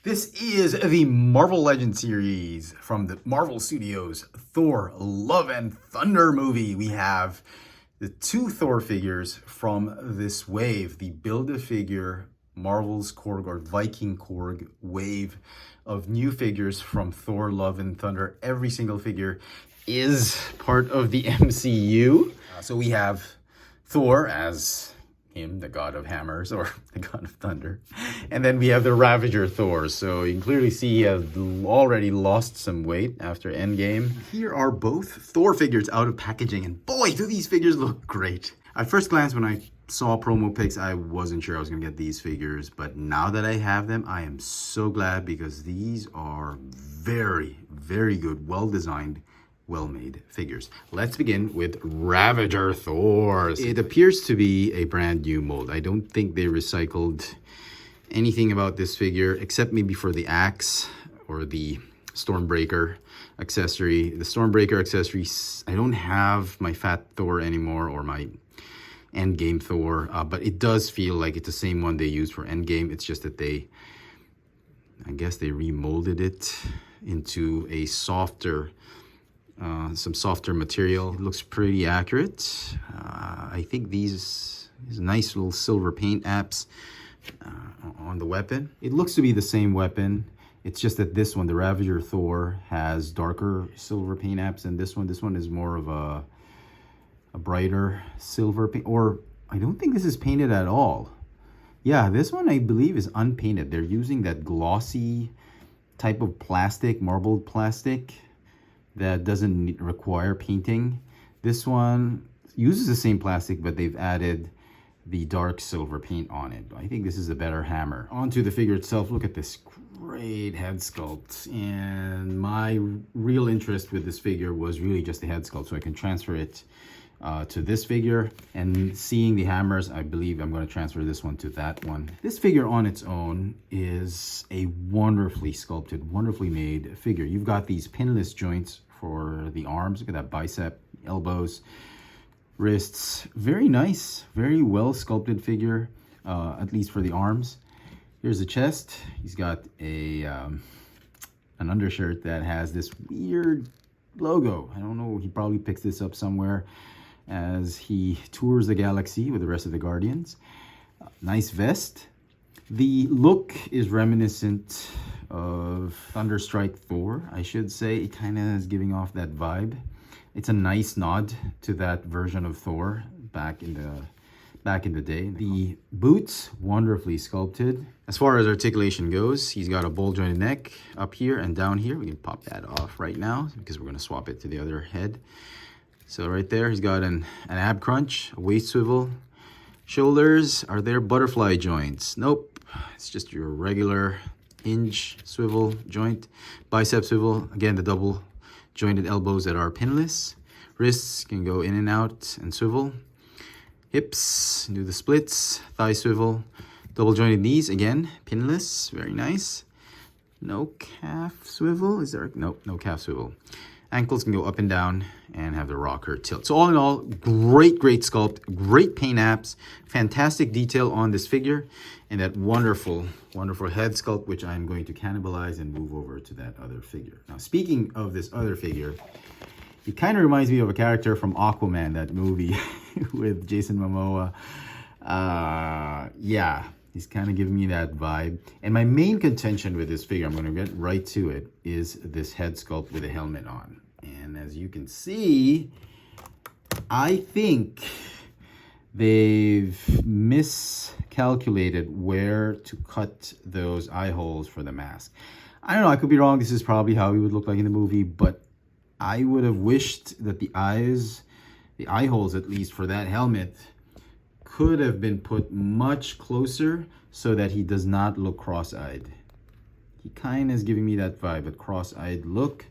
This is the Marvel Legends series from the Marvel Studios Thor Love and Thunder movie. We have the two Thor figures from this wave, the Build-A-Figure Marvel's Korg or Viking Korg wave of new figures from Thor Love and Thunder. Every single figure is part of the MCU. So we have Thor as him, the god of hammers or the god of thunder. And then we have the Ravager Thor. So you can clearly see he has already lost some weight after Endgame. Here are both Thor figures out of packaging, and boy, do these figures look great. At first glance, when I saw promo pics, I wasn't sure I was gonna get these figures, but now that I have them, I am so glad because these are very, very good, well-designed, well-made figures. Let's begin with Ravager Thor. It appears to be a brand new mold. I don't think they recycled anything about this figure except maybe for the axe or the Stormbreaker accessory. The Stormbreaker accessory, I don't have my Fat Thor anymore or my Endgame Thor, but it does feel like it's the same one they used for Endgame. It's just that I guess they remolded it into a softer some softer material. It looks pretty accurate. I think these nice little silver paint apps on the weapon. It looks to be the same weapon. It's just that this one, the Ravager Thor, has darker silver paint apps than this one. This one is more of a brighter silver paint, or I don't think this is painted at all. Yeah, this one I believe is unpainted. They're using that glossy type of plastic, marbled plastic, that doesn't require painting. This one uses the same plastic, but they've added the dark silver paint on it. I think this is a better hammer. Onto the figure itself, look at this great head sculpt. And my real interest with this figure was really just the head sculpt, so I can transfer it to this figure. And seeing the hammers, I believe I'm going to transfer this one to that one. This figure on its own is a wonderfully sculpted, wonderfully made figure. You've got these pinless joints for the arms. Look at that bicep, elbows, wrists. Very nice, very well sculpted figure, at least for the arms. Here's the chest. He's got a an undershirt that has this weird logo. I don't know, he probably picks this up somewhere as he tours the galaxy with the rest of the Guardians. Nice vest. The look is reminiscent of Thunderstrike Thor, I should say. It kind of is giving off that vibe. It's a nice nod to that version of Thor back in the day. The boots, wonderfully sculpted. As far as articulation goes, he's got a ball jointed neck up here and down here. We can pop that off right now because we're going to swap it to the other head. So right there, he's got an ab crunch, a waist swivel. Shoulders, are there butterfly joints? Nope, it's just your regular hinge swivel joint. Bicep swivel, again the double jointed elbows that are pinless. Wrists can go in and out and swivel. Hips, do the splits. Thigh swivel. Double jointed knees, again pinless, very nice. No calf swivel, is there? Nope, no calf swivel. Ankles can go up and down and have the rocker tilt. So all in all, great sculpt, great paint apps, fantastic detail on this figure, and that wonderful head sculpt, which I'm going to cannibalize and move over to that other figure. Now, speaking of this other figure, it kind of reminds me of a character from Aquaman, that movie with Jason Momoa. Yeah, he's kind of giving me that vibe. And my main contention with this figure, I'm going to get right to it, is this head sculpt with a helmet on. And as you can see, I think they've miscalculated where to cut those eye holes for the mask. I don't know, I could be wrong. This is probably how he would look like in the movie, but I would have wished that the eye holes at least for that helmet could have been put much closer so that he does not look cross-eyed. He kind of is giving me that vibe, a cross-eyed look,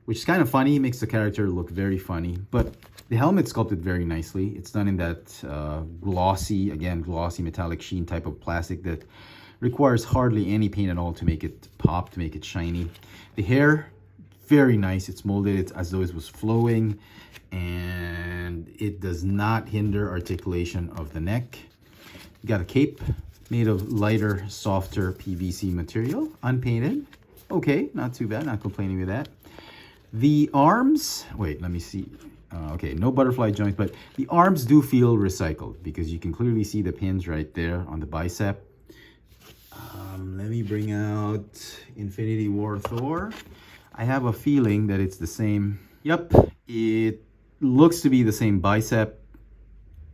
which is kind of funny. It makes the character look very funny, but the helmet sculpted very nicely. It's done in that glossy metallic sheen type of plastic that requires hardly any paint at all to make it pop, to make it shiny. The hair, very nice. It's molded, it's as though it was flowing, and it does not hinder articulation of the neck. You got a cape Made of lighter, softer PVC material, unpainted. Okay, not too bad, not complaining with that. The arms, wait, let me see. Okay, no butterfly joints, but the arms do feel recycled because you can clearly see the pins right there on the bicep. Let me bring out Infinity War Thor. I have a feeling that it's the same. Yep, it looks to be the same bicep,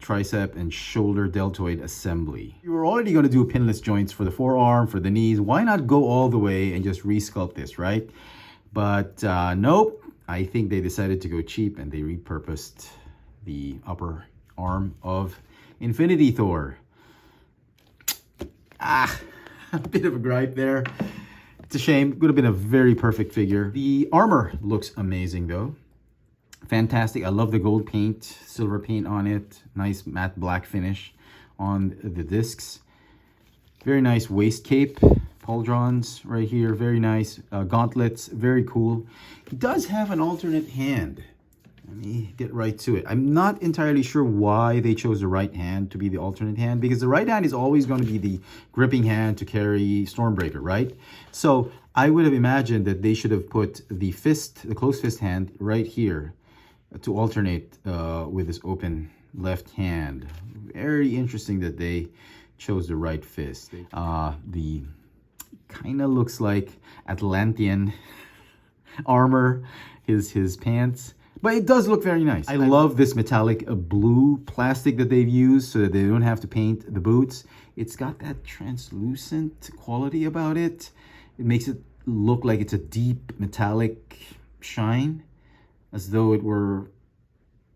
tricep, and shoulder deltoid assembly. You were already going to do pinless joints for the forearm, for the knees. Why not go all the way and just resculpt this, right? But nope, I think they decided to go cheap and they repurposed the upper arm of Infinity Thor. A bit of a gripe there. It's a shame. Would have been a very perfect figure. The armor looks amazing though. Fantastic. I love the gold paint, silver paint on it. Nice matte black finish on the discs. Very nice waist cape. Pauldrons right here. Very nice. Gauntlets. Very cool. He does have an alternate hand. Let me get right to it. I'm not entirely sure why they chose the right hand to be the alternate hand, because the right hand is always going to be the gripping hand to carry Stormbreaker, right? So I would have imagined that they should have put the fist, the closed fist hand right here to alternate with this open left hand. Very interesting that they chose the right fist. The kind of looks like Atlantean armor, his pants. But it does look very nice. I love this metallic blue plastic that they've used so that they don't have to paint the boots. It's got that translucent quality about it. It makes it look like it's a deep metallic shine, as though it were,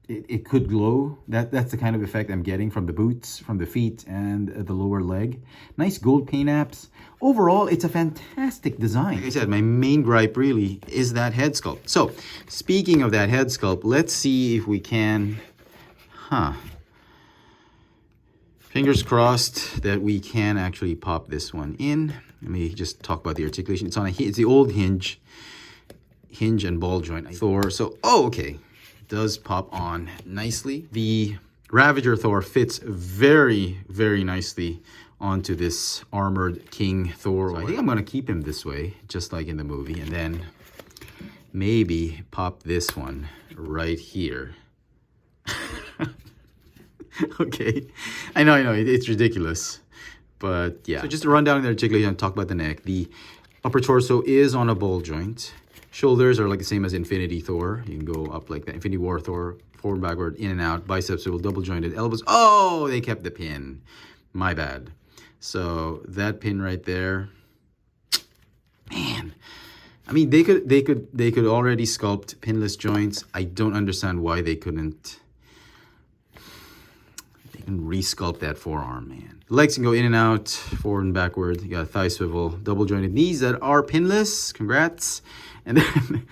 it could glow. That's the kind of effect I'm getting from the boots, from the feet, and the lower leg. Nice gold paint apps. Overall, it's a fantastic design. Like I said, my main gripe really is that head sculpt. So, speaking of that head sculpt, let's see if we can, fingers crossed that we can actually pop this one in. Let me just talk about the articulation. It's the old hinge and ball joint Thor. So, okay. Does pop on nicely. The Ravager Thor fits very, very nicely onto this armored King Thor. So I think I'm going to keep him this way, just like in the movie, and then maybe pop this one right here. Okay, I know, it's ridiculous, but yeah. So just to run down the articulation and talk about the neck. The upper torso is on a ball joint. Shoulders are like the same as Infinity Thor. You can go up like that. Infinity War Thor, forward, backward, in and out. Biceps will double jointed. Elbows. Oh, they kept the pin. My bad. So that pin right there. Man, I mean, they could already sculpt pinless joints. I don't understand why they couldn't. They can resculpt that forearm, man. Legs can go in and out, forward and backward. You got a thigh swivel, double jointed knees that are pinless. Congrats. And then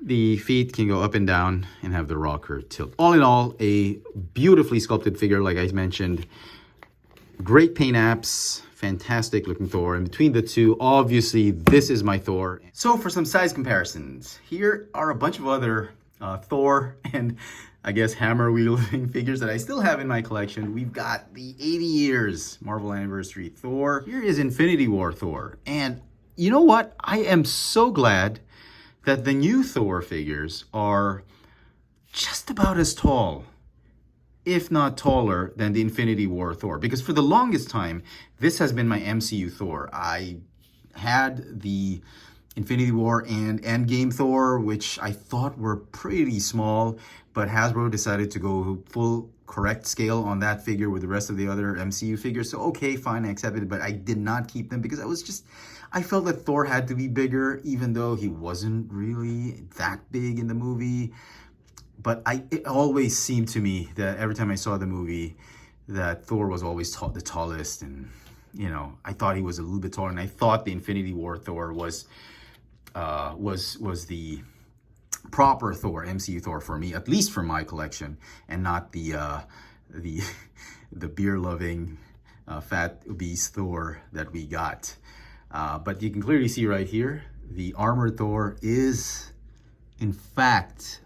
the feet can go up and down and have the rocker tilt. All in all, a beautifully sculpted figure, like I mentioned. Great paint apps, fantastic looking Thor. And between the two, obviously, this is my Thor. So for some size comparisons, here are a bunch of other Thor and I guess hammer wielding figures that I still have in my collection. We've got the 80 years Marvel Anniversary Thor. Here is Infinity War Thor. And you know what? I am so glad that the new Thor figures are just about as tall, if not taller, than the Infinity War Thor. Because for the longest time, this has been my MCU Thor. I had the Infinity War and Endgame Thor, which I thought were pretty small, but Hasbro decided to go full correct scale on that figure with the rest of the other MCU figures. So okay, fine, I accepted it, but I did not keep them because I felt that Thor had to be bigger, even though he wasn't really that big in the movie. But it always seemed to me that every time I saw the movie, that Thor was always the tallest, and I thought he was a little bit taller, and I thought the Infinity War Thor was the proper Thor, MCU Thor for me, at least for my collection, and not the beer-loving, fat, obese Thor that we got. But you can clearly see right here, the armored Thor is, in fact,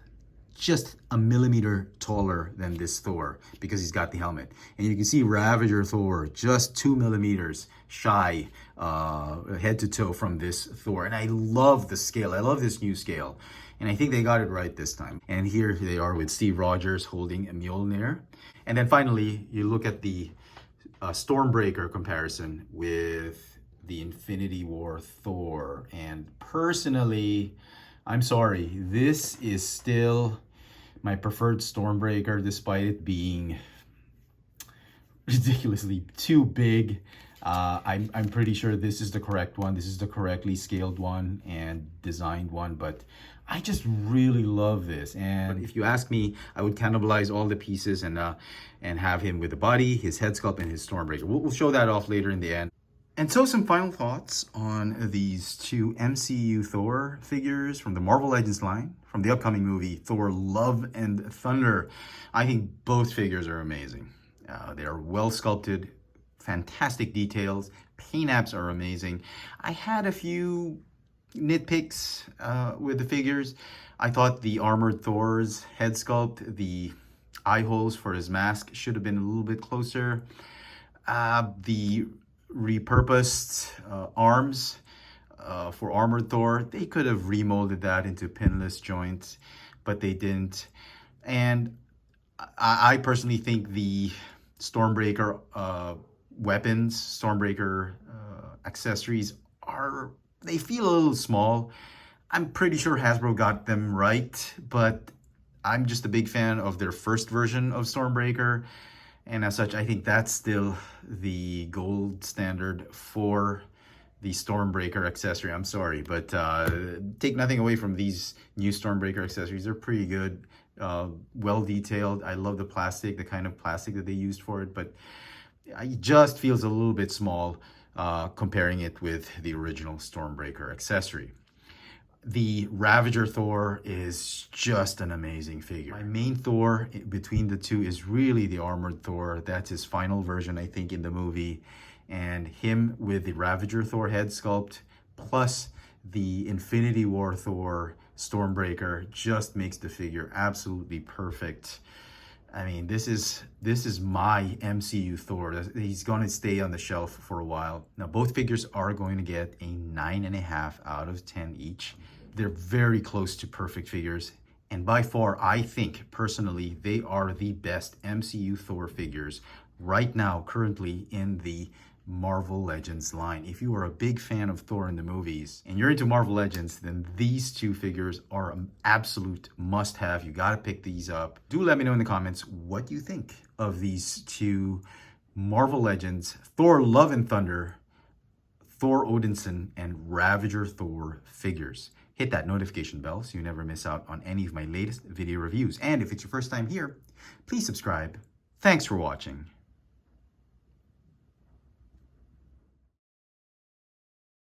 just a millimeter taller than this Thor because he's got the helmet. And you can see Ravager Thor just 2 millimeters shy head to toe from this Thor. And I love the scale. I love this new scale. And I think they got it right this time. And here they are with Steve Rogers holding a Mjolnir. And then finally, you look at the Stormbreaker comparison with the Infinity War Thor. And personally, I'm sorry, this is still my preferred Stormbreaker, despite it being ridiculously too big. I'm pretty sure this is the correct one. This is the correctly scaled one and designed one, but I just really love this. And if you ask me, I would cannibalize all the pieces and have him with the body, his head sculpt, and his Stormbreaker. We'll show that off later in the end. And so some final thoughts on these two MCU Thor figures from the Marvel Legends line, from the upcoming movie Thor Love and Thunder. I think both figures are amazing. They are well sculpted, fantastic details, paint apps are amazing. I had a few nitpicks with the figures. I thought the armored Thor's head sculpt, the eye holes for his mask should have been a little bit closer. The repurposed arms for armored Thor, they could have remolded that into pinless joints, but they didn't. And I personally think the Stormbreaker weapons, Stormbreaker accessories they feel a little small. I'm pretty sure Hasbro got them right, but I'm just a big fan of their first version of Stormbreaker. And as such, I think that's still the gold standard for the Stormbreaker accessory. I'm sorry, but take nothing away from these new Stormbreaker accessories. They're pretty good, well detailed. I love the plastic, the kind of plastic that they used for it, but it just feels a little bit small comparing it with the original Stormbreaker accessory. The Ravager Thor is just an amazing figure. My main Thor between the two is really the armored Thor. That's his final version, I think, in the movie. And him with the Ravager Thor head sculpt plus the Infinity War Thor Stormbreaker just makes the figure absolutely perfect. I mean, this is my MCU Thor. He's going to stay on the shelf for a while. Now, both figures are going to get a 9.5 out of 10 each. They're very close to perfect figures. And by far, I think, personally, they are the best MCU Thor figures right now, currently in the Marvel Legends line. If you are a big fan of Thor in the movies and you're into Marvel Legends, then these two figures are an absolute must-have. You got to pick these up. Do let me know in the comments what you think of these two Marvel Legends, Thor Love and Thunder, Thor Odinson, and Ravager Thor figures. Hit that notification bell so you never miss out on any of my latest video reviews. And if it's your first time here, please subscribe. Thanks for watching.